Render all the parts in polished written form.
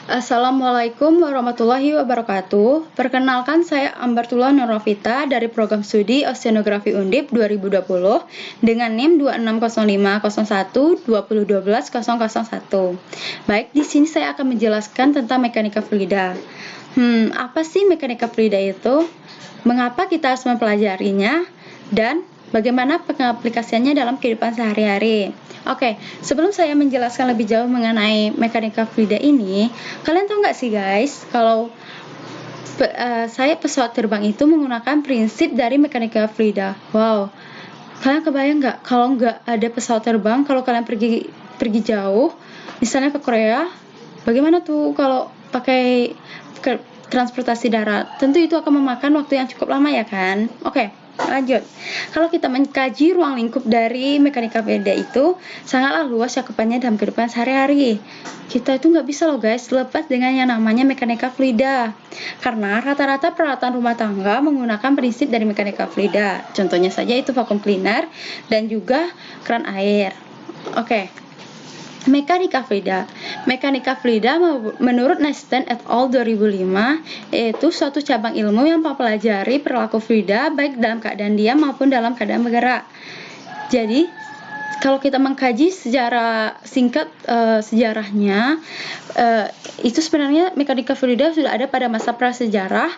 Assalamualaikum warahmatullahi wabarakatuh. Perkenalkan, saya Ambartullah Nurrofita dari program studi Oceanografi Undip 2020 dengan NIM 2605012012-001. Baik, di sini saya akan menjelaskan tentang mekanika fluida. Apa sih mekanika fluida itu? Mengapa kita harus mempelajarinya? Dan bagaimana pengaplikasiannya dalam kehidupan sehari-hari? Oke, sebelum saya menjelaskan lebih jauh mengenai mekanika fluida ini, kalian tahu nggak sih guys, kalau saya pesawat terbang itu menggunakan prinsip dari mekanika fluida. Wow, kalian kebayang nggak kalau nggak ada pesawat terbang, kalau kalian pergi jauh, misalnya ke Korea, bagaimana tuh kalau pakai transportasi darat? Tentu itu akan memakan waktu yang cukup lama ya kan? Oke. Lanjut, kalau kita mengkaji ruang lingkup dari mekanika fluida itu sangatlah luas cakupannya dalam kehidupan sehari-hari. Kita itu nggak bisa loh guys lepas dengan yang namanya mekanika fluida, karena rata-rata peralatan rumah tangga menggunakan prinsip dari mekanika fluida. Contohnya saja itu vacuum cleaner dan juga keran air. Oke. Mekanika fluida. Mekanika fluida menurut Neisten et al. 2005 yaitu suatu cabang ilmu yang mempelajari perilaku fluida baik dalam keadaan diam maupun dalam keadaan bergerak. Jadi, kalau kita mengkaji secara singkat sejarahnya, itu sebenarnya mekanika fluida sudah ada pada masa prasejarah,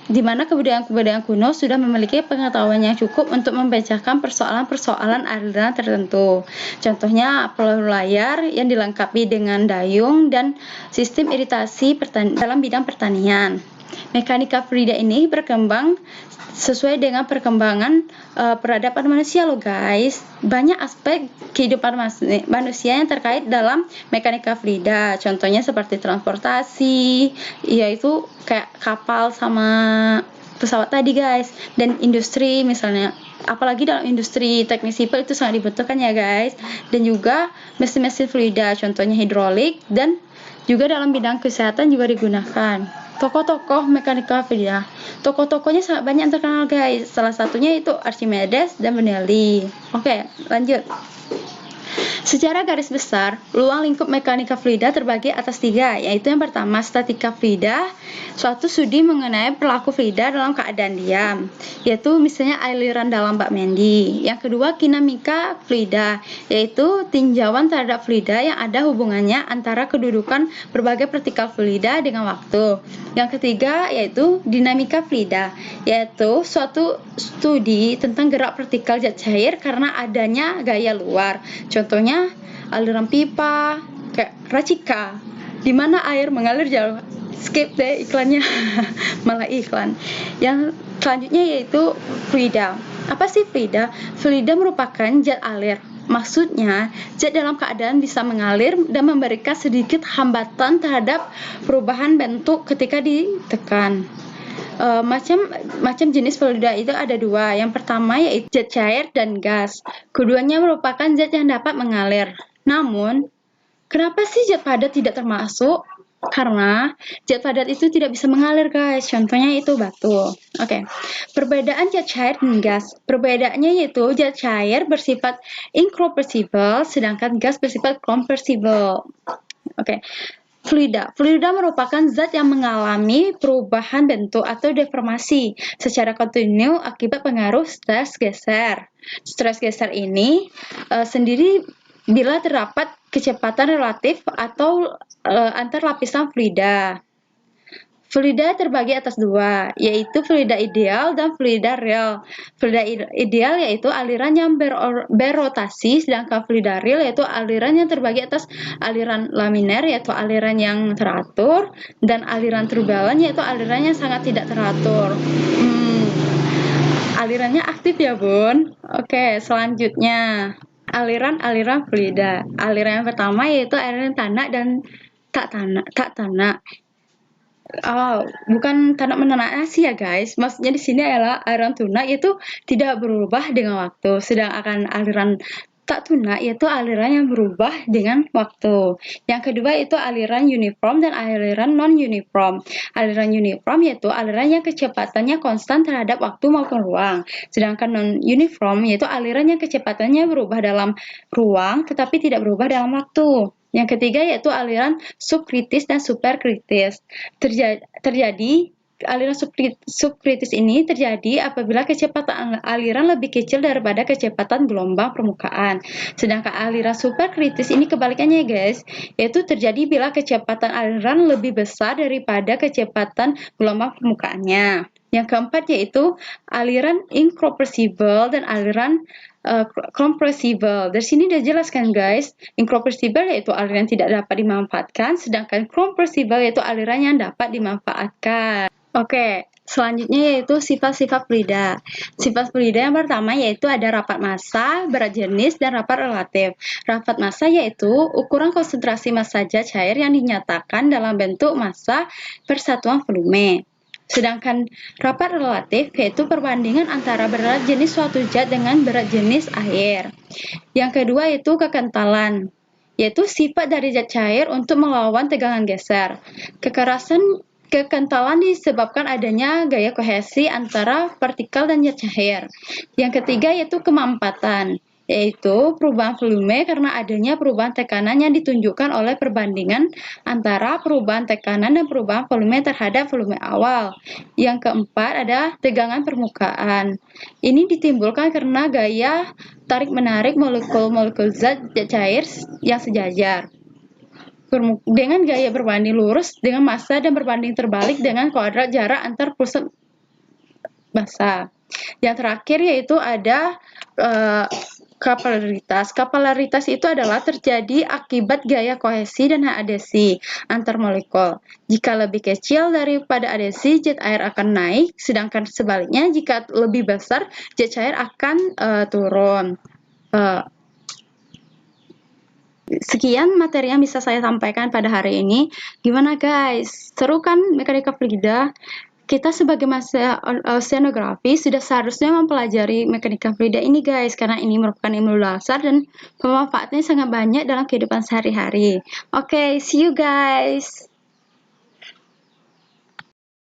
di mana kebudayaan-kebudayaan kuno sudah memiliki pengetahuan yang cukup untuk memecahkan persoalan-persoalan aliran tertentu. Contohnya peluru layar yang dilengkapi dengan dayung dan sistem iritasi dalam bidang pertanian. Mekanika fluida ini berkembang sesuai dengan perkembangan peradaban manusia loh guys. Banyak aspek kehidupan manusia yang terkait dalam mekanika fluida. Contohnya seperti transportasi, yaitu kayak kapal sama pesawat tadi guys, dan industri misalnya, apalagi dalam industri teknik sipil itu sangat dibutuhkan ya guys, dan juga mesin-mesin fluida, contohnya hidrolik, dan juga dalam bidang kesehatan juga digunakan. Tokoh-tokoh mekanika fluida, tokoh-tokohnya sangat banyak yang terkenal guys, salah satunya itu Archimedes dan Bernoulli. Oke, lanjut. Secara garis besar, ruang lingkup mekanika fluida terbagi atas 3, yaitu yang pertama statika fluida, suatu studi mengenai perilaku fluida dalam keadaan diam, yaitu misalnya aliran dalam bak mandi. Yang kedua, kinamika fluida, yaitu tinjauan terhadap fluida yang ada hubungannya antara kedudukan berbagai partikel fluida dengan waktu. Yang ketiga, yaitu dinamika fluida, yaitu suatu studi tentang gerak partikel zat cair karena adanya gaya luar. Contohnya aliran pipa, kayak racika, di mana air mengalir jauh. Skip deh iklannya, malah iklan. Yang selanjutnya yaitu fluida. Apa sih fluida? Fluida merupakan zat alir. Maksudnya, zat dalam keadaan bisa mengalir dan memberikan sedikit hambatan terhadap perubahan bentuk ketika ditekan. Macam jenis fluida itu ada 2. Yang pertama yaitu zat cair dan gas. Keduanya merupakan zat yang dapat mengalir. Namun, kenapa sih zat padat tidak termasuk? Karena zat padat itu tidak bisa mengalir guys. Contohnya itu batu. Oke. Perbedaan zat cair dan gas. Perbedaannya yaitu zat cair bersifat incompressible sedangkan gas bersifat compressible. Oke. Fluida merupakan zat yang mengalami perubahan bentuk atau deformasi secara kontinu akibat pengaruh stres geser. Stres geser ini sendiri bila terdapat kecepatan relatif atau antar lapisan fluida. Fluida terbagi atas 2, yaitu fluida ideal dan fluida real. Fluida ideal yaitu aliran yang berotasi, sedangkan fluida real yaitu aliran yang terbagi atas aliran laminer yaitu aliran yang teratur, dan aliran turbulent yaitu aliran yang sangat tidak teratur. Alirannya aktif ya bun. Oke, selanjutnya aliran fluida. Aliran yang pertama yaitu aliran tanak dan tak tanak. Bukan tanak menanak nasi ya guys. Maksudnya di sini adalah aliran tunak itu tidak berubah dengan waktu, sedangkan aliran tak tuna yaitu aliran yang berubah dengan waktu. Yang kedua itu aliran uniform dan aliran non-uniform. Aliran uniform yaitu aliran yang kecepatannya konstan terhadap waktu maupun ruang. Sedangkan non-uniform yaitu aliran yang kecepatannya berubah dalam ruang tetapi tidak berubah dalam waktu. Yang ketiga yaitu aliran subkritis dan superkritis. Terjadi aliran subkritis ini terjadi apabila kecepatan aliran lebih kecil daripada kecepatan gelombang permukaan. Sedangkan aliran superkritis ini kebalikannya guys, yaitu terjadi bila kecepatan aliran lebih besar daripada kecepatan gelombang permukaannya. Yang keempat yaitu aliran incompressible dan aliran compressible. Dari sini udah jelaskan guys, incompressible yaitu aliran yang tidak dapat dimanfaatkan, sedangkan compressible yaitu aliran yang dapat dimanfaatkan. Oke, selanjutnya yaitu sifat-sifat fluida. Sifat fluida yang pertama yaitu ada rapat massa, berat jenis, dan rapat relatif. Rapat massa yaitu ukuran konsentrasi massa zat cair yang dinyatakan dalam bentuk massa per satuan volume. Sedangkan rapat relatif yaitu perbandingan antara berat jenis suatu zat dengan berat jenis air. Yang kedua yaitu kekentalan, yaitu sifat dari zat cair untuk melawan tegangan geser. Kekentalan disebabkan adanya gaya kohesi antara partikel dan zat cair. Yang ketiga yaitu kemampatan, yaitu perubahan volume karena adanya perubahan tekanan yang ditunjukkan oleh perbandingan antara perubahan tekanan dan perubahan volume terhadap volume awal. Yang keempat ada tegangan permukaan. Ini ditimbulkan karena gaya tarik-menarik molekul-molekul zat cair yang sejajar dengan gaya berbanding lurus dengan massa dan berbanding terbalik dengan kuadrat jarak antar pusat massa. Yang terakhir yaitu ada kapilaritas. Kapilaritas itu adalah terjadi akibat gaya kohesi dan adhesi antar molekul. Jika lebih kecil daripada adhesi, zat air akan naik, sedangkan sebaliknya jika lebih besar, zat cair akan turun. Sekian materi yang bisa saya sampaikan pada hari ini. Gimana guys? Seru kan mekanika fluida? Kita sebagai mahasiswa oceanografi sudah seharusnya mempelajari mekanika fluida ini guys, karena ini merupakan ilmu dasar dan pemanfaatannya sangat banyak dalam kehidupan sehari-hari. Oke, see you guys.